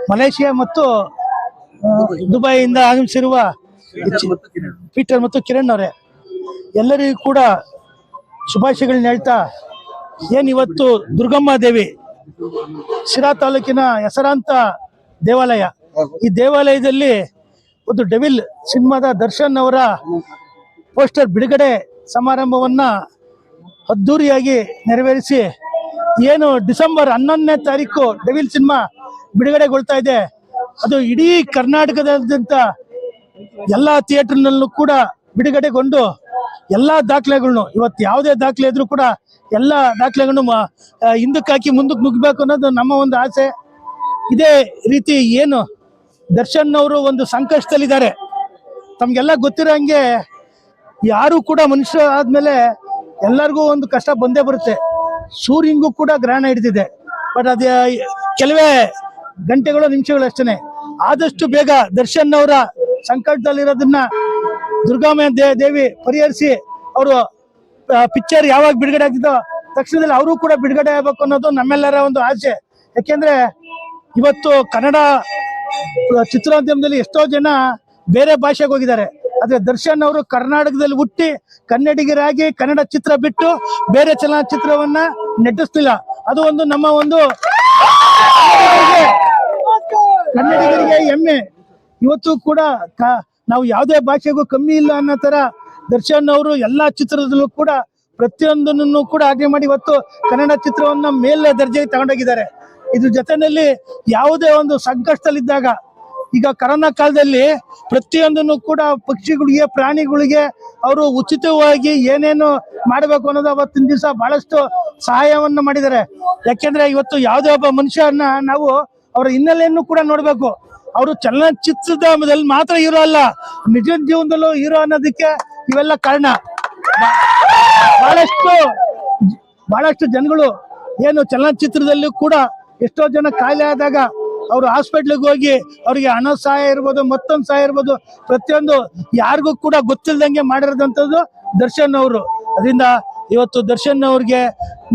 Malaysia ಮತ್ತು ದುಬೈಯಿಂದ ಆಗಮಿಸಿರುವ Peter ಮತ್ತು ಕಿರಣ್ ಅವರೇ, ಎಲ್ಲರಿಗೂ ಕೂಡ ಶುಭಾಶಯಗಳನ್ನ ಹೇಳ್ತಾ, ಏನಿವತ್ತು ದುರ್ಗಮ್ಮ ದೇವಿ ಶಿರಾ ತಾಲೂಕಿನ ಹೆಸರಾಂತ ದೇವಾಲಯ, ಈ ದೇವಾಲಯದಲ್ಲಿ ಒಂದು ಡೆವಿಲ್ ಸಿನಿಮಾದ ದರ್ಶನ್ ಅವರ ಪೋಸ್ಟರ್ ಬಿಡುಗಡೆ ಸಮಾರಂಭವನ್ನ ಅದ್ದೂರಿಯಾಗಿ ನೆರವೇರಿಸಿ, ಏನು ಡಿಸೆಂಬರ್ 11ನೇ ತಾರೀಕು ಡೆವಿಲ್ ಸಿನಿಮಾ ಬಿಡುಗಡೆಗೊಳ್ತಾ ಇದೆ, ಅದು ಇಡೀ ಕರ್ನಾಟಕದಾದ್ಯಂತ ಎಲ್ಲ ಥಿಯೇಟರ್ನಲ್ಲೂ ಕೂಡ ಬಿಡುಗಡೆಗೊಂಡು ಎಲ್ಲ ದಾಖಲೆಗಳನ್ನು, ಇವತ್ತು ಯಾವುದೇ ದಾಖಲೆ ಇದ್ರೂ ಕೂಡ ಎಲ್ಲ ದಾಖಲೆಗಳನ್ನು ಹಿಂದಕ್ಕೆ ಹಾಕಿ ಮುಂದಕ್ಕೆ ನುಗ್ಗಬೇಕು ಅನ್ನೋದು ನಮ್ಮ ಒಂದು ಆಸೆ. ಇದೇ ರೀತಿ ಏನು ದರ್ಶನ್ ಅವರು ಒಂದು ಸಂಕಷ್ಟದಲ್ಲಿದ್ದಾರೆ. ತಮಗೆಲ್ಲ ಗೊತ್ತಿರೋ ಹಂಗೆ ಯಾರು ಕೂಡ ಮನುಷ್ಯ ಆದ್ಮೇಲೆ ಎಲ್ಲರಿಗೂ ಒಂದು ಕಷ್ಟ ಬಂದೇ ಬರುತ್ತೆ. ಸೂರ್ಯಂಗೂ ಕೂಡ ಗ್ರಹಣ ಹಿಡಿದಿದೆ, ಬಟ್ ಅದೇ ಕೆಲವೇ ಗಂಟೆಗಳು ನಿಮಿಷಗಳು ಅಷ್ಟೇ. ಆದಷ್ಟು ಬೇಗ ದರ್ಶನ್ ಅವರ ಸಂಕಟದಲ್ಲಿರೋದನ್ನ ದುರ್ಗಾಮಯ ದೇವಿ ಪರಿಹರಿಸಿ ಅವರು ಪಿಕ್ಚರ್ ಯಾವಾಗ ಬಿಡುಗಡೆ ಆಗ್ತಿದ್ದೋ ತಕ್ಷಣದಲ್ಲಿ ಅವರು ಕೂಡ ಬಿಡುಗಡೆ ಆಗಬೇಕು ಅನ್ನೋದು ನಮ್ಮೆಲ್ಲರ ಒಂದು ಆಸೆ. ಯಾಕೆಂದ್ರೆ ಇವತ್ತು ಕನ್ನಡ ಚಿತ್ರೋದ್ಯಮದಲ್ಲಿ ಎಷ್ಟೋ ಜನ ಬೇರೆ ಭಾಷೆಗೆ ಹೋಗಿದ್ದಾರೆ, ಆದ್ರೆ ದರ್ಶನ್ ಅವರು ಕರ್ನಾಟಕದಲ್ಲಿ ಹುಟ್ಟಿ ಕನ್ನಡಿಗರಾಗಿ ಕನ್ನಡ ಚಿತ್ರ ಬಿಟ್ಟು ಬೇರೆ ಚಲನಚಿತ್ರವನ್ನ ನಟಿಸ್ತಿಲ್ಲ. ಅದು ಒಂದು ನಮ್ಮ ಒಂದು ಕನ್ನಡಿಗರಿಗೆ ಹೆಮ್ಮೆ. ಇವತ್ತು ಕೂಡ ನಾವು ಯಾವುದೇ ಭಾಷೆಗೂ ಕಮ್ಮಿ ಇಲ್ಲ ಅನ್ನೋ ತರ ದರ್ಶನ್ ಅವರು ಎಲ್ಲಾ ಚಿತ್ರದಲ್ಲೂ ಕೂಡ ಪ್ರತಿಯೊಂದನ್ನು ಕೂಡ ಆಯ್ಕೆ ಮಾಡಿ ಇವತ್ತು ಕನ್ನಡ ಚಿತ್ರವನ್ನ ಮೇಲ ದರ್ಜೆಗೆ ತಗೊಂಡೋಗಿದ್ದಾರೆ. ಇದ್ರ ಜೊತೆಯಲ್ಲಿ ಯಾವುದೇ ಒಂದು ಸಂಕಷ್ಟದಲ್ಲಿದ್ದಾಗ, ಈಗ ಕರೋನಾ ಕಾಲದಲ್ಲಿ ಪ್ರತಿಯೊಂದನ್ನು ಕೂಡ ಪಕ್ಷಿಗಳಿಗೆ ಪ್ರಾಣಿಗಳಿಗೆ ಅವರು ಉಚಿತವಾಗಿ ಏನೇನು ಮಾಡಬೇಕು ಅನ್ನೋದು ಅವತ್ತಿನ ದಿವಸ ಬಹಳಷ್ಟು ಸಹಾಯವನ್ನ ಮಾಡಿದ್ದಾರೆ. ಯಾಕೆಂದ್ರೆ ಇವತ್ತು ಯಾವುದೇ ಒಬ್ಬ ಮನುಷ್ಯನ ನಾವು ಅವರ ಹಿನ್ನೆಲೆಯನ್ನು ಕೂಡ ನೋಡ್ಬೇಕು. ಅವರು ಚಲನಚಿತ್ರದಲ್ಲಿ ಮಾತ್ರ ಹೀರೋ ಅಲ್ಲ, ನಿಜ ಜೀವನದಲ್ಲೂ ಹೀರೋ ಅನ್ನೋದಕ್ಕೆ ಇವೆಲ್ಲ ಕಾರಣ. ಬಹಳಷ್ಟು ಜನಗಳು ಏನು ಚಲನಚಿತ್ರದಲ್ಲೂ ಕೂಡ ಎಷ್ಟೋ ಜನ ಕಾಯಿಲೆ ಆದಾಗ ಅವರು ಹಾಸ್ಪಿಟ್ಲಿಗೆ ಹೋಗಿ ಅವರಿಗೆ ಹಣ ಸಹಾಯ ಇರ್ಬೋದು, ಮತ್ತೊಂದು ಸಹಾಯ ಇರ್ಬೋದು, ಪ್ರತಿಯೊಂದು ಯಾರಿಗೂ ಕೂಡ ಗೊತ್ತಿಲ್ದಂಗೆ ಮಾಡಿರೋದಂಥದ್ದು ದರ್ಶನ್ ಅವರು. ಅದರಿಂದ ಇವತ್ತು ದರ್ಶನ್ ಅವ್ರಿಗೆ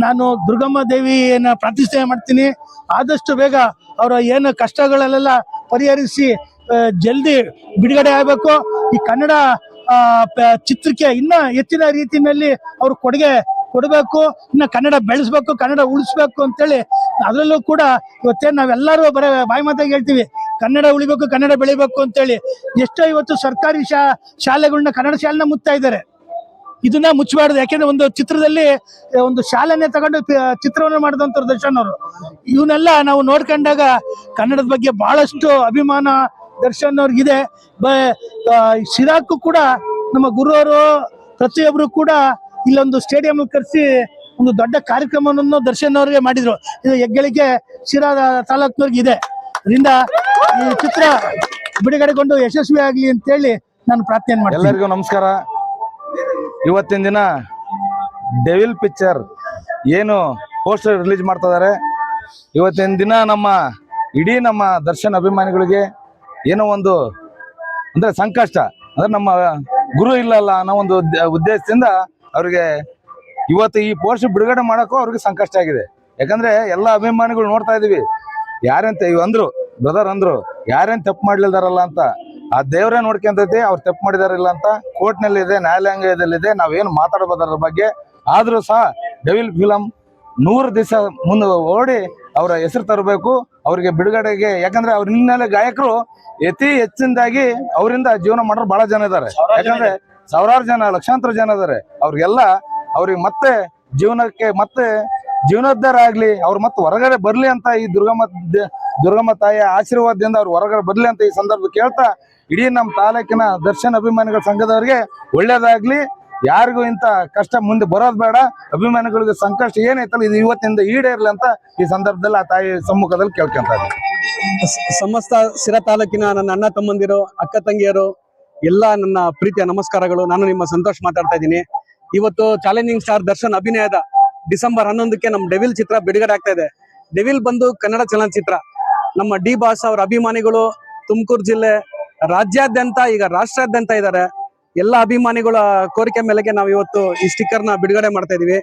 ನಾನು ದುರ್ಗಮ್ಮ ದೇವಿಯನ್ನ ಪ್ರಾರ್ಥನೆ ಮಾಡ್ತೀನಿ. ಆದಷ್ಟು ಬೇಗ ಅವರ ಏನು ಕಷ್ಟಗಳಲ್ಲೆಲ್ಲ ಪರಿಹರಿಸಿ ಜಲ್ದಿ ಬಿಡುಗಡೆ ಆಗಬೇಕು. ಈ ಕನ್ನಡ ಚಿತ್ರಕ್ಕೆ ಇನ್ನ ಹೆಚ್ಚಿನ ರೀತಿಯಲ್ಲಿ ಅವರು ಕೊಡುಗೆ ಕೊಡಬೇಕು, ಇನ್ನು ಕನ್ನಡ ಬೆಳೆಸ್ಬೇಕು, ಕನ್ನಡ ಉಳಿಸ್ಬೇಕು ಅಂತೇಳಿ. ಅದರಲ್ಲೂ ಕೂಡ ಇವತ್ತೇನು ನಾವೆಲ್ಲರೂ ಬರೀ ಬಾಯಿ ಮಾತಾಗಿ ಹೇಳ್ತೀವಿ, ಕನ್ನಡ ಉಳಿಬೇಕು, ಕನ್ನಡ ಬೆಳಿಬೇಕು ಅಂತೇಳಿ. ಎಷ್ಟೋ ಇವತ್ತು ಸರ್ಕಾರಿ ಶಾಲೆಗಳನ್ನ ಕನ್ನಡ ಶಾಲೆನ ಮುಚ್ತಾ ಇದ್ದಾರೆ. ಇದನ್ನ ಮುಚ್ಚಬಾರ್ದು. ಯಾಕೆಂದ್ರೆ ಒಂದು ಚಿತ್ರದಲ್ಲಿ ಒಂದು ಶಾಲೆನೇ ತಗೊಂಡು ಚಿತ್ರವನ್ನು ಮಾಡಿದಂಥವ್ರು ದರ್ಶನ್ ಅವರು. ಇವನ್ನೆಲ್ಲ ನಾವು ನೋಡ್ಕೊಂಡಾಗ ಕನ್ನಡದ ಬಗ್ಗೆ ಬಹಳಷ್ಟು ಅಭಿಮಾನ ದರ್ಶನ್ ಅವ್ರಿಗಿದೆ. ಶಿರಾಕ್ಕೂ ಕೂಡ ನಮ್ಮ ಗುರುವರು ಪ್ರತಿಯೊಬ್ರು ಕೂಡ ಇಲ್ಲೊಂದು ಸ್ಟೇಡಿಯಂ ಕರೆಸಿ ಒಂದು ದೊಡ್ಡ ಕಾರ್ಯಕ್ರಮವನ್ನು ದರ್ಶನ್ ಅವರಿಗೆ ಮಾಡಿದ್ರು. ಇದು ಹೆಗ್ಗಳಿಕೆ ಶಿರಾ ತಾಲೂಕಿನವ್ರಿಗೆ ಇದೆ. ಅದರಿಂದ ಈ ಚಿತ್ರ ಬಿಡುಗಡೆಗೊಂಡು ಯಶಸ್ವಿ ಆಗ್ಲಿ ಅಂತ ಹೇಳಿ ನಾನು ಪ್ರಾರ್ಥನೆ ಮಾಡ್ತೀನಿ. ಎಲ್ಲರಿಗೂ ನಮಸ್ಕಾರ. ಇವತ್ತಿನ ದಿನ ಡೆವಿಲ್ ಪಿಕ್ಚರ್ ಏನು ಪೋಸ್ಟರ್ ರಿಲೀಸ್ ಮಾಡ್ತಾ ಇದ್ದಾರೆ. ಇವತ್ತಿನ ದಿನ ಇಡೀ ನಮ್ಮ ದರ್ಶನ್ ಅಭಿಮಾನಿಗಳಿಗೆ ಏನೋ ಒಂದು ಅಂದ್ರೆ ಸಂಕಷ್ಟ, ಅಂದ್ರೆ ನಮ್ಮ ಗುರು ಇಲ್ಲಲ್ಲ ಅನ್ನೋ ಒಂದು ಉದ್ದೇಶದಿಂದ ಅವ್ರಿಗೆ ಇವತ್ತು ಈ ಪೋಸ್ಟರ್ ಬಿಡುಗಡೆ ಮಾಡೋಕ್ಕೂ ಅವ್ರಿಗೆ ಸಂಕಷ್ಟ ಆಗಿದೆ. ಯಾಕಂದ್ರೆ ಎಲ್ಲ ಅಭಿಮಾನಿಗಳು ನೋಡ್ತಾ ಇದೀವಿ, ಯಾರೇಂತ ಅಂದ್ರು ಬ್ರದರ್ ಅಂದ್ರು ಯಾರೇನ್ ತಪ್ಪು ಮಾಡ್ಲಿಲ್ದಾರಲ್ಲ ಅಂತ. ಆ ದೇವರೇ ನೋಡ್ಕೊಂತೈತಿ ಅವ್ರು ತಪ್ಪು ಮಾಡಿದಾರಿಲ್ಲ ಅಂತ. ಕೋರ್ಟ್ನಲ್ಲಿ ಇದೆ, ನ್ಯಾಯಾಲಯದಲ್ಲಿದೆ, ನಾವೇನು ಮಾತಾಡಬೋದ್ರ ಬಗ್ಗೆ. ಆದ್ರೂ ಸಹ ಡೆವಿಲ್ ಫಿಲಂ 100 ದಿವಸ ಮುಂದೆ ಓಡಿ ಅವರ ಹೆಸರು ತರಬೇಕು, ಅವ್ರಿಗೆ ಬಿಡುಗಡೆಗೆ. ಯಾಕಂದ್ರೆ ಅವ್ರ ಹಿನ್ನೆಲೆ ಗಾಯಕರು ಅತಿ ಹೆಚ್ಚಿನದಾಗಿ ಅವರಿಂದ ಜೀವನ ಮಾಡೋರು ಬಹಳ ಜನ ಇದ್ದಾರೆ. ಯಾಕಂದ್ರೆ ಸಾವಿರಾರು ಜನ, ಲಕ್ಷಾಂತರ ಜನ ಇದಾರೆ. ಅವ್ರಿಗೆ ಮತ್ತೆ ಜೀವನಕ್ಕೆ ಮತ್ತೆ ಜೀವನೋದ್ಧಾರ ಆಗ್ಲಿ, ಅವ್ರು ಮತ್ತೆ ಹೊರಗಡೆ ಬರ್ಲಿ ಅಂತ ಈ ದುರ್ಗಮ್ಮ ತಾಯಿಯ ಆಶೀರ್ವಾದದಿಂದ ಅವ್ರು ಹೊರಗಡೆ ಬರ್ಲಿ ಅಂತ ಈ ಸಂದರ್ಭ ಕೇಳ್ತಾ, ಇಡೀ ನಮ್ಮ ತಾಲೂಕಿನ ದರ್ಶನ್ ಅಭಿಮಾನಿಗಳ ಸಂಘದವರಿಗೆ ಒಳ್ಳೇದಾಗ್ಲಿ. ಯಾರಿಗೂ ಇಂತ ಕಷ್ಟ ಮುಂದೆ ಬರೋದ್ ಬೇಡ. ಅಭಿಮಾನಿಗಳಿಗೆ ಸಂಕಷ್ಟ ಏನೈತಲ್ಲ ಇದು ಇವತ್ತಿಂದ ಈಡೇರ್ಲಿ ಅಂತ ಈ ಸಂದರ್ಭದಲ್ಲಿ ಆ ತಾಯಿ ಸಮ್ಮುಖದಲ್ಲಿ ಕೇಳ್ಕೊಂತ ಇದ್ದೀನಿ. ಸಮಸ್ತ ಶಿರಾ ತಾಲೂಕಿನ ನನ್ನ ಅಣ್ಣ ತಮ್ಮಂದಿರು, ಅಕ್ಕ ತಂಗಿಯರು, ಎಲ್ಲ ನನ್ನ ಪ್ರೀತಿಯ ನಮಸ್ಕಾರಗಳು. ನಾನು ನಿಮ್ಮ ಸಂತೋಷ್ ಮಾತಾಡ್ತಾ ಇದ್ದೀನಿ. ಇವತ್ತು ಚಾಲೆಂಜಿಂಗ್ ಸ್ಟಾರ್ ದರ್ಶನ್ ಅಭಿನಯದ ಡಿಸೆಂಬರ್ 11ಕ್ಕೆ ನಮ್ಮ ಡೆವಿಲ್ ಚಿತ್ರ ಬಿಡುಗಡೆ ಆಗ್ತಾ ಇದೆ. ಡೆವಿಲ್ ಬಂದು ಕನ್ನಡ ಚಲನಚಿತ್ರ. ನಮ್ಮ ಡಿ ಬಾಸ್ ಅವರ ಅಭಿಮಾನಿಗಳು ತುಮಕೂರು ಜಿಲ್ಲೆ, ರಾಜ್ಯಾದ್ಯಂತ, ಈಗ ರಾಷ್ಟ್ರಾದ್ಯಂತ ಇದ್ದಾರೆ. ಎಲ್ಲ ಅಭಿಮಾನಿಗಳ ಕೋರಿಕೆ ಮೇಲೆಗೆ ನಾವು ಇವತ್ತು ಈ ಸ್ಟಿಕ್ಕರ್ ನ ಬಿಡುಗಡೆ ಮಾಡ್ತಾ ಇದೀವಿ.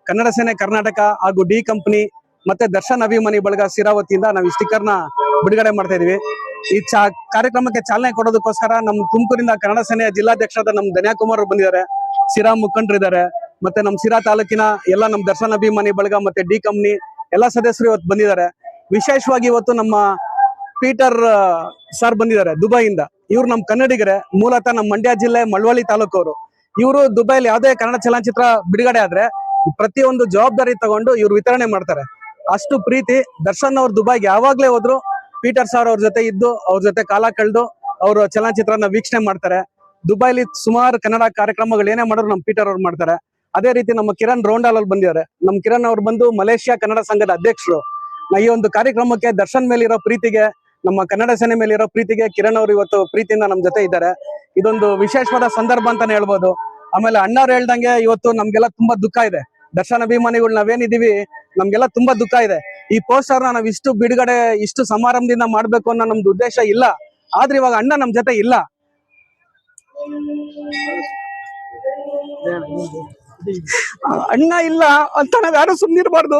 ಕನ್ನಡ ಸೇನೆ ಕರ್ನಾಟಕ ಹಾಗೂ ಡಿ ಕಂಪನಿ ಮತ್ತೆ ದರ್ಶನ್ ಅಭಿಮಾನಿ ಬಳಗ ಸಿರಾವತಿಯಿಂದ ನಾವು ಈ ಸ್ಟಿಕ್ಕರ್ ನ ಬಿಡುಗಡೆ ಮಾಡ್ತಾ ಇದೀವಿ. ಈ ಕಾರ್ಯಕ್ರಮಕ್ಕೆ ಚಾಲನೆ ಕೊಡೋದಕ್ಕೋಸ್ಕರ ನಮ್ಮ ತುಮಕೂರಿನ ಕನ್ನಡ ಸೇನೆಯ ಜಿಲ್ಲಾಧ್ಯಕ್ಷರಾದ ನಮ್ಮ ಧನ್ಯಾಕುಮಾರ್ ಅವರು ಬಂದಿದ್ದಾರೆ. ಸಿರಾ ಮುಖಂಡರಿದ್ದಾರೆ, ಮತ್ತೆ ನಮ್ಮ ಸಿರಾ ತಾಲೂಕಿನ ಎಲ್ಲ ನಮ್ಮ ದರ್ಶನ್ ಅಭಿಮಾನಿ ಬಳಗ ಮತ್ತೆ ಡಿ ಕಂಪನಿ ಎಲ್ಲ ಸದಸ್ಯರು ಇವತ್ತು ಬಂದಿದ್ದಾರೆ. ವಿಶೇಷವಾಗಿ ಇವತ್ತು ನಮ್ಮ ಪೀಟರ್ ಸರ್ ಬಂದಿದ್ದಾರೆ ದುಬೈಯಿಂದ. ಇವ್ರು ನಮ್ಮ ಕನ್ನಡಿಗರೇ, ಮೂಲತಃ ನಮ್ಮ ಮಂಡ್ಯ ಜಿಲ್ಲೆ ಮಳವಳ್ಳಿ ತಾಲೂಕವರು. ಇವರು ದುಬೈಲಿ ಯಾವುದೇ ಕನ್ನಡ ಚಲನಚಿತ್ರ ಬಿಡುಗಡೆ ಆದ್ರೆ ಪ್ರತಿಯೊಂದು ಜವಾಬ್ದಾರಿ ತಗೊಂಡು ಇವ್ರು ವಿತರಣೆ ಮಾಡ್ತಾರೆ. ಅಷ್ಟು ಪ್ರೀತಿ. ದರ್ಶನ್ ಅವ್ರು ದುಬೈಗೆ ಯಾವಾಗ್ಲೇ ಹೋದ್ರು ಪೀಟರ್ ಸರ್ ಅವ್ರ ಜೊತೆ ಇದ್ದು ಅವ್ರ ಜೊತೆ ಕಾಲ ಕಳೆದು ಅವರು ಚಲನಚಿತ್ರನ ವೀಕ್ಷಣೆ ಮಾಡ್ತಾರೆ. ದುಬೈಲಿ ಸುಮಾರು ಕನ್ನಡ ಕಾರ್ಯಕ್ರಮಗಳು ಏನೇ ಮಾಡಿದ್ರು ನಮ್ಮ ಪೀಟರ್ ಅವ್ರು ಮಾಡ್ತಾರೆ. ಅದೇ ರೀತಿ ನಮ್ಮ ಕಿರಣ್ ರೋಂಡಾಲ್ ಅಲ್ಲಿ ಬಂದಿದ್ದಾರೆ. ನಮ್ಮ ಕಿರಣ್ ಅವ್ರು ಬಂದು ಮಲೇಷ್ಯಾ ಕನ್ನಡ ಸಂಘದ ಅಧ್ಯಕ್ಷರು. ಈ ಒಂದು ಕಾರ್ಯಕ್ರಮಕ್ಕೆ ದರ್ಶನ್ ಮೇಲಿರೋ ಪ್ರೀತಿಗೆ, ನಮ್ಮ ಕನ್ನಡ ಸೇನೆ ಮೇಲಿರೋ ಪ್ರೀತಿಗೆ ಕಿರಣ್ ಅವರು ಇವತ್ತು ಪ್ರೀತಿಯಿಂದ ನಮ್ಮ ಜೊತೆ ಇದ್ದಾರೆ. ಇದೊಂದು ವಿಶೇಷವಾದ ಸಂದರ್ಭ ಅಂತಾನೆ ಹೇಳ್ಬೋದು. ಆಮೇಲೆ ಅಣ್ಣವ್ರು ಹೇಳ್ದಂಗೆ ಇವತ್ತು ನಮ್ಗೆಲ್ಲ ತುಂಬಾ ದುಃಖ ಇದೆ. ದರ್ಶನ್ ಅಭಿಮಾನಿಗಳು ನಾವೇನಿದೀವಿ ನಮ್ಗೆಲ್ಲ ತುಂಬಾ ದುಃಖ ಇದೆ. ಈ ಪೋಸ್ಟರ್ ನಾವ್ ಇಷ್ಟು ಬಿಡುಗಡೆ ಇಷ್ಟು ಸಮಾರಂಭದಿಂದ ಮಾಡ್ಬೇಕು ಅನ್ನೋ ನಮ್ದು ಉದ್ದೇಶ ಇಲ್ಲ. ಆದ್ರೆ ಇವಾಗ ಅಣ್ಣ ನಮ್ ಜೊತೆ ಇಲ್ಲ. ಅಣ್ಣ ಇಲ್ಲ ಅಂತ ನಾವ್ ಯಾರು ಸುಮ್ನಿರ್ಬಾರ್ದು.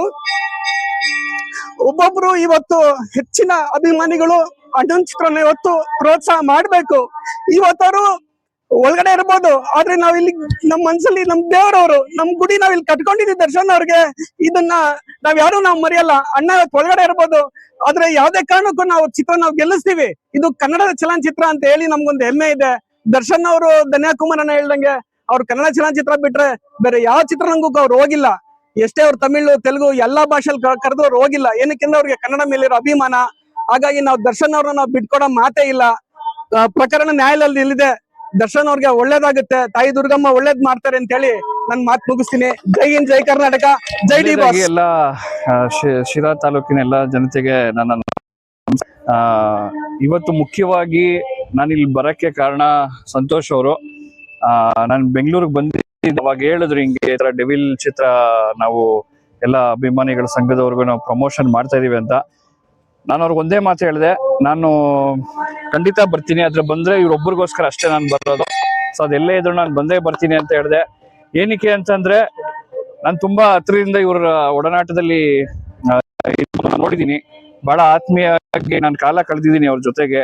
ಒಬ್ಬೊಬ್ರು ಇವತ್ತು ಹೆಚ್ಚಿನ ಅಭಿಮಾನಿಗಳು ಅಣ್ಣನ ಚಿತ್ರನ ಇವತ್ತು ಪ್ರೋತ್ಸಾಹ ಮಾಡ್ಬೇಕು. ಇವತ್ತವರು ಒಳಗಡೆ ಇರ್ಬೋದು, ಆದ್ರೆ ನಾವ್ ಇಲ್ಲಿ ನಮ್ ಮನ್ಸಲ್ಲಿ ನಮ್ ದೇವರವರು, ನಮ್ ಗುಡಿ ನಾವ್ ಇಲ್ಲಿ ಕಟ್ಕೊಂಡಿದೀವಿ ದರ್ಶನ್ ಅವ್ರಿಗೆ. ಇದನ್ನ ನಾವ್ ಮರೆಯಲ್ಲ. ಅಣ್ಣ ಇವತ್ತು ಒಳಗಡೆ ಇರ್ಬೋದು, ಆದ್ರೆ ಯಾವ್ದೇ ಕಾರಣಕ್ಕೂ ನಾವು ಚಿತ್ರ ನಾವು ಗೆಲ್ಲಿಸ್ತೀವಿ. ಇದು ಕನ್ನಡದ ಚಲನಚಿತ್ರ ಅಂತ ಹೇಳಿ ನಮ್ಗೊಂದು ಹೆಮ್ಮೆ ಇದೆ. ದರ್ಶನ್ ಅವರು ಧನ್ಯಾಕುಮಾರ್ ಅಣ್ಣ ಹೇಳ್ದಂಗೆ ಅವ್ರು ಕನ್ನಡ ಚಲನಚಿತ್ರ ಬಿಟ್ರೆ ಬೇರೆ ಯಾವ ಚಿತ್ರರಂಗಕ್ಕೂ ಅವ್ರು ಹೋಗಿಲ್ಲ. ಎಷ್ಟೇ ಅವ್ರು ತಮಿಳು ತೆಲುಗು ಎಲ್ಲಾ ಭಾಷೆಲಿ ಕರೆದು ಅವ್ರು ಹೋಗಿಲ್ಲ. ಏನಕ್ಕೆಂದ್ರೆ ಅವ್ರಿಗೆ ಕನ್ನಡ ಮೇಲಿರೋ ಅಭಿಮಾನ. ಹಾಗಾಗಿ ನಾವು ದರ್ಶನ್ ಅವ್ರನ್ನ ನಾವು ಬಿಟ್ಕೊಡೋ ಮಾತೇ ಇಲ್ಲ. ಪ್ರಕರಣ ನ್ಯಾಯಾಲಯದಲ್ಲಿ ಇಲ್ಲಿದೆ. ದರ್ಶನ್ ಅವ್ರಿಗೆ ಒಳ್ಳೇದಾಗುತ್ತೆ, ತಾಯಿ ದುರ್ಗಮ್ಮ ಒಳ್ಳೇದ್ ಮಾಡ್ತಾರೆ ಅಂತ ಹೇಳಿ ನನ್ ಮಾತು ಮುಗಿಸ್ತೀನಿ. ಜೈ ಹಿಂದ್, ಜೈ ಕರ್ನಾಟಕ, ಜೈ ಡಿ ಬಾಸ್. ಎಲ್ಲ ಶಿರಾ ತಾಲೂಕಿನ ಎಲ್ಲ ಜನತೆಗೆ ನನ್ನ ಇವತ್ತು ಮುಖ್ಯವಾಗಿ ನಾನಿಲ್ಲಿ ಬರಕ್ಕೆ ಕಾರಣ ಸಂತೋಷ್ ಅವರು. ನಾನು ಬೆಂಗಳೂರಿಗೆ ಬಂದಿದ್ದೆ, ಅವಾಗ ಹೇಳಿದ್ರು ಹಿಂಗೆ ಈ ತರ ಡೆವಿಲ್ ಚಿತ್ರ ನಾವು ಎಲ್ಲ ಅಭಿಮಾನಿಗಳ ಸಂಘದವರೆಗೂ ನಾವು ಪ್ರಮೋಷನ್ ಮಾಡ್ತಾ ಇದೀವಿ ಅಂತ. ನಾನು ಅವ್ರಿಗೆ ಒಂದೇ ಮಾತು ಹೇಳಿದೆ, ನಾನು ಖಂಡಿತ ಬರ್ತೀನಿ, ಆದ್ರೆ ಬಂದ್ರೆ ಇವ್ರೊಬ್ಬರಿಗೋಸ್ಕರ ಅಷ್ಟೇ ನಾನು ಬರೋದು. ಸೊ ಅದೆಲ್ಲೇ ಇದ್ರು ನಾನು ಬಂದೇ ಬರ್ತೀನಿ ಅಂತ ಹೇಳಿದೆ. ಏನಕ್ಕೆ ಅಂತಂದ್ರೆ ನಾನು ತುಂಬಾ ಹತ್ರದಿಂದ ಇವ್ರ ಒಡನಾಟದಲ್ಲಿ ನೋಡಿದೀನಿ. ಬಹಳ ಆತ್ಮೀಯವಾಗಿ ನಾನು ಕಾಲ ಕಳೆದಿದ್ದೀನಿ ಅವ್ರ ಜೊತೆಗೆ.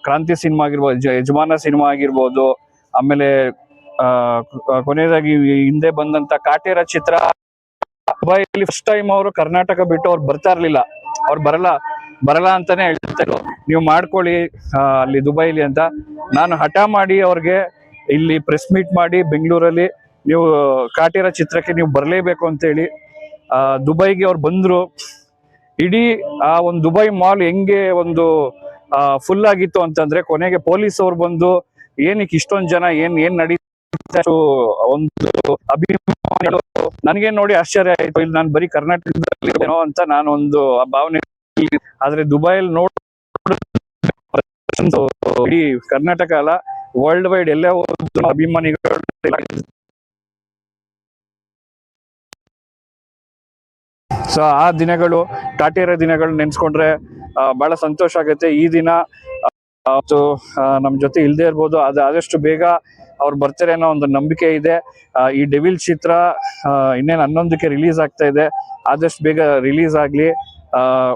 ಕ್ರಾಂತಿ ಸಿನಿಮಾ ಆಗಿರ್ಬೋದು, ಯಜಮಾನ ಸಿನಿಮಾ ಆಗಿರ್ಬೋದು, ಆಮೇಲೆ ಕೊನೆಯದಾಗಿ ಹಿಂದೆ ಬಂದಂತ ಕಾಟೇರ ಚಿತ್ರ. ದುಬೈಲಿ ಫಸ್ಟ್ ಟೈಮ್ ಅವರು ಕರ್ನಾಟಕ ಬಿಟ್ಟು ಅವ್ರು ಬರ್ತಾ ಇರ್ಲಿಲ್ಲ. ಅವ್ರು ಬರಲ್ಲ ಅಂತಾನೆ ಹೇಳ್ತಾ ಇದ್ರು, ನೀವು ಮಾಡ್ಕೊಳ್ಳಿ ಅಲ್ಲಿ ದುಬೈಲಿ ಅಂತ. ನಾನು ಹಠ ಮಾಡಿ ಅವ್ರಿಗೆ ಇಲ್ಲಿ ಪ್ರೆಸ್ ಮೀಟ್ ಮಾಡಿ ಬೆಂಗಳೂರಲ್ಲಿ ನೀವು ಕಾಟೇರ ಚಿತ್ರಕ್ಕೆ ನೀವು ಬರಲೇಬೇಕು ಅಂತ ಹೇಳಿ ದುಬೈಗೆ ಅವ್ರು ಬಂದ್ರು. ಇಡೀ ಆ ಒಂದು ದುಬೈ ಮಾಲ್ ಹೆಂಗೆ ಒಂದು ಫುಲ್ ಆಗಿತ್ತು ಅಂತಂದ್ರೆ ಕೊನೆಗೆ ಪೊಲೀಸ್ ಅವ್ರು ಬಂದು ಏನಕ್ಕೆ ಇಷ್ಟೊಂದು ಜನ ಏನ್ ನಡೀತಾ ಒಂದು ಅಭಿಮಾನಿಗಳು ನನಗೆ ನೋಡಿ ಆಶ್ಚರ್ಯ ಆಯ್ತು. ಇಲ್ಲಿ ನಾನು ಬರೀ ಕರ್ನಾಟಕದಲ್ಲಿ ಅಂತ ನಾನು ಒಂದು ಭಾವನೆ. ಆದ್ರೆ ದುಬೈಲ್ ಇಡೀ ಕರ್ನಾಟಕ ಅಲ್ಲ, ವರ್ಲ್ಡ್ ವೈಡ್ ಎಲ್ಲೇ ಅಭಿಮಾನಿಗಳು. ಸೊ ಆ ದಿನಗಳು, ಕಾಟೇರ ದಿನಗಳು ನೆನ್ಸ್ಕೊಂಡ್ರೆ ಬಹಳ ಸಂತೋಷ ಆಗುತ್ತೆ. ಈ ದಿನ ನಮ್ ಜೊತೆ ಇಲ್ದೇ ಇರ್ಬೋದು, ಆದಷ್ಟು ಬೇಗ ಅವ್ರು ಬರ್ತಾರೆ ಅನ್ನೋ ಒಂದು ನಂಬಿಕೆ ಇದೆ. ಈ ಡೆವಿಲ್ ಚಿತ್ರ ಇನ್ನೇನು 11ಕ್ಕೆ ರಿಲೀಸ್ ಆಗ್ತಾ ಇದೆ. ಆದಷ್ಟು ಬೇಗ ರಿಲೀಸ್ ಆಗ್ಲಿ,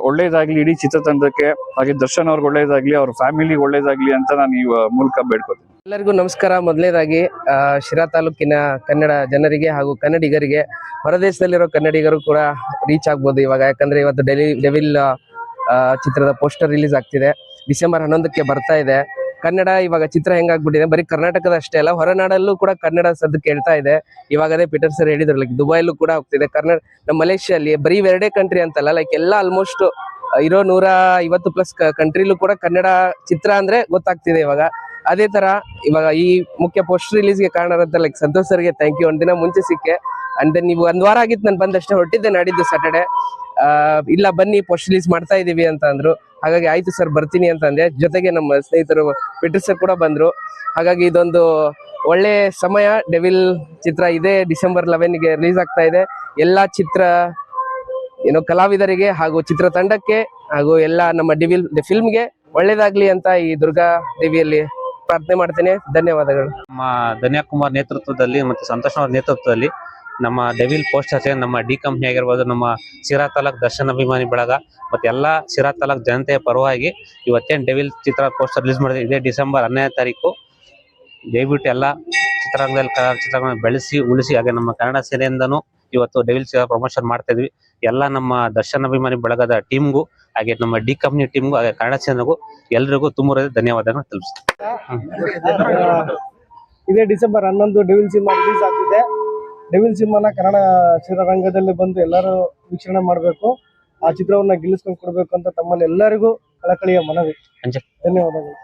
ಒಳ್ಳೇದಾಗ್ಲಿ ಇಡೀ ಚಿತ್ರತಂಡಕ್ಕೆ, ಹಾಗೆ ದರ್ಶನ್ ಅವ್ರಿಗೆ ಒಳ್ಳೇದಾಗ್ಲಿ, ಅವ್ರ ಫ್ಯಾಮಿಲಿಗೆ ಒಳ್ಳೇದಾಗ್ಲಿ ಅಂತ ನಾನು ಈ ಮೂಲಕ ಬೇಡ್ಕೊತೀನಿ. ಎಲ್ಲರಿಗೂ ನಮಸ್ಕಾರ. ಮೊದಲನೇದಾಗಿ ಶಿರಾ ತಾಲೂಕಿನ ಕನ್ನಡ ಜನರಿಗೆ ಹಾಗೂ ಕನ್ನಡಿಗರಿಗೆ, ಹೊರದೇಶದಲ್ಲಿರೋ ಕನ್ನಡಿಗರು ಕೂಡ ರೀಚ್ ಆಗ್ಬೋದು ಇವಾಗ. ಯಾಕಂದ್ರೆ ಇವತ್ತು ಡೆವಿಲ್ ಚಿತ್ರದ ಪೋಸ್ಟರ್ ರಿಲೀಸ್ ಆಗ್ತಿದೆ. ಡಿಸೆಂಬರ್ 11ಕ್ಕೆ ಬರ್ತಾ ಇದೆ. ಕನ್ನಡ ಇವಾಗ ಚಿತ್ರ ಹೆಂಗಾಗ್ಬಿಟ್ಟಿದೆ, ಬರೀ ಕರ್ನಾಟಕದ ಅಷ್ಟೇ ಅಲ್ಲ, ಹೊರನಾಡಲ್ಲೂ ಕೂಡ ಕನ್ನಡ ಸದ್ದು ಕೇಳ್ತಾ ಇದೆ. ಇವಾಗ ಅದೇ ಪೀಟರ್ ಸರ್ ಹೇಳಿದ್ರು, ಲೈಕ್ ದುಬೈಲೂ ಕೂಡ ಹೋಗ್ತಿದೆ ಕನ್ನಡ. ನಮ್ಮ ಮಲೇಷ್ಯಲ್ಲಿ ಬರೀ 2 ಕಂಟ್ರಿ ಅಂತಲ್ಲ, ಲೈಕ್ ಎಲ್ಲ ಆಲ್ಮೋಸ್ಟ್ ಇರೋ 150+ ಕಂಟ್ರಿಲೂ ಕೂಡ ಕನ್ನಡ ಚಿತ್ರ ಅಂದ್ರೆ ಗೊತ್ತಾಗ್ತಿದೆ ಇವಾಗ. ಅದೇ ತರ ಇವಾಗ ಈ ಮುಖ್ಯ ಪೋಸ್ಟರ್ ರಿಲೀಸ್ಗೆ ಕಾರಣರಂತ ಲೈಕ್ ಸಂತೋಷ್ ಸರ್ಗೆ ಥ್ಯಾಂಕ್ ಯು. ಒಂದಿನ ಮುಂಚೆ ಸಿಕ್ಕೆ. ಅಂಡ್ ದೆನ್ ನೀವು 1 ವಾರ ಆಗಿತ್ತು ನಾನು ಬಂದಷ್ಟೇ, ಹೊರಟಿದ್ದೆ ನಾಡಿದ್ದು ಸ್ಯಾಟರ್ಡೆ. ಇಲ್ಲ ಬನ್ನಿ ಪೋಸ್ಟ್ ರಿಲೀಸ್ ಮಾಡ್ತಾ ಇದೀವಿ ಅಂತ ಅಂದ್ರು. ಹಾಗಾಗಿ ಆಯ್ತು ಸರ್ ಬರ್ತೀನಿ ಅಂತ ಅಂದೆ. ಜೊತೆಗೆ ನಮ್ಮ ಸ್ನೇಹಿತರು ಪೀಟರ್ ಸರ್ ಕೂಡ ಬಂದ್ರು. ಹಾಗಾಗಿ ಇದೊಂದು ಒಳ್ಳೆ ಸಮಯ. ಡೆವಿಲ್ ಚಿತ್ರ ಇದೇ ಡಿಸೆಂಬರ್ 11ಗೆ ರಿಲೀಸ್ ಆಗ್ತಾ ಇದೆ. ಎಲ್ಲಾ ಚಿತ್ರ ಕಲಾವಿದರಿಗೆ ಹಾಗೂ ಚಿತ್ರತಂಡಕ್ಕೆ ಹಾಗೂ ಎಲ್ಲ ನಮ್ಮ ಡೆವಿಲ್ ಫಿಲ್ಮ್ಗೆ ಒಳ್ಳೇದಾಗ್ಲಿ ಅಂತ ಈ ದುರ್ಗಾ ದೇವಿಯಲ್ಲಿ ಪ್ರಾರ್ಥನೆ ಮಾಡ್ತೇನೆ. ಧನ್ಯವಾದಗಳು. ನಮ್ಮ ಧನ್ಯಕುಮಾರ್ ನೇತೃತ್ವದಲ್ಲಿ ಮತ್ತು ಸಂತೋಷ್ ಅವರ ನೇತೃತ್ವದಲ್ಲಿ ನಮ್ಮ ಡೆವಿಲ್ ಪೋಸ್ಟರ್ಸ್ ನಮ್ಮ ಡಿ ಕಂಪ್ನಿ ಆಗಿರ್ಬೋದು, ನಮ್ಮ ಸಿರಾ ತಾಲೂಕ್ ದರ್ಶನ್ ಅಭಿಮಾನಿ ಬಳಗ ಮತ್ತೆ ಎಲ್ಲಾ ಸಿರಾ ತಾಲೂಕ್ ಜನತೆಯ ಪರವಾಗಿ ಇವತ್ತೇನು ಡೆವಿಲ್ ಚಿತ್ರ ಪೋಸ್ಟರ್ ರಿಲೀಸ್ ಮಾಡಿದೆ ಇದೇ ಡಿಸೆಂಬರ್ 12ನೇ ತಾರೀಕು. ದಯವಿಟ್ಟು ಎಲ್ಲ ಚಿತ್ರರಂಗದಲ್ಲಿ ಚಿತ್ರಗಳನ್ನ ಬೆಳೆಸಿ ಉಳಿಸಿ, ಹಾಗೆ ನಮ್ಮ ಕನ್ನಡ ಸೇನೆಯಿಂದನೂ ಇವತ್ತು ಡೆವಿಲ್ ಚಿತ್ರ ಪ್ರಮೋಷನ್ ಮಾಡ್ತಾ ಇದ್ವಿ. ಎಲ್ಲ ನಮ್ಮ ದರ್ಶನ್ ಅಭಿಮಾನಿ ಬಳಗದ ಟೀಮ್ಗೂ ಹಾಗೆ ನಮ್ಮ ಡಿ ಕಂಪ್ನಿ ಟೀಮ್ಗೂ ಹಾಗೆ ಕನ್ನಡ ಸೇನೆಗೂ ಎಲ್ರಿಗೂ ತುಂಬ ಧನ್ಯವಾದಗಳನ್ನು ತಿಳಿಸ್ತೀನಿ. ಇದೇ ಡಿಸೆಂಬರ್ 11 ಡೆವಿಲ್ ಸಿನಿಮಾ ರಿಲೀಸ್ ಆಗ್ತಿದೆ. ಡೆವಿಲ್ ಸಿನಿಮಾನ ಕನ್ನಡ ಚಿತ್ರರಂಗದಲ್ಲಿ ಬಂದು ಎಲ್ಲರೂ ವೀಕ್ಷಣೆ ಮಾಡಬೇಕು, ಆ ಚಿತ್ರವನ್ನ ಗೆಲ್ಲಿಸ್ಕೊಂಡು ಕೊಡ್ಬೇಕು ಅಂತ ತಮ್ಮಲ್ಲಿ ಎಲ್ಲರಿಗೂ ಕಳಕಳಿಯ ಮನವಿ. ಧನ್ಯವಾದಗಳು.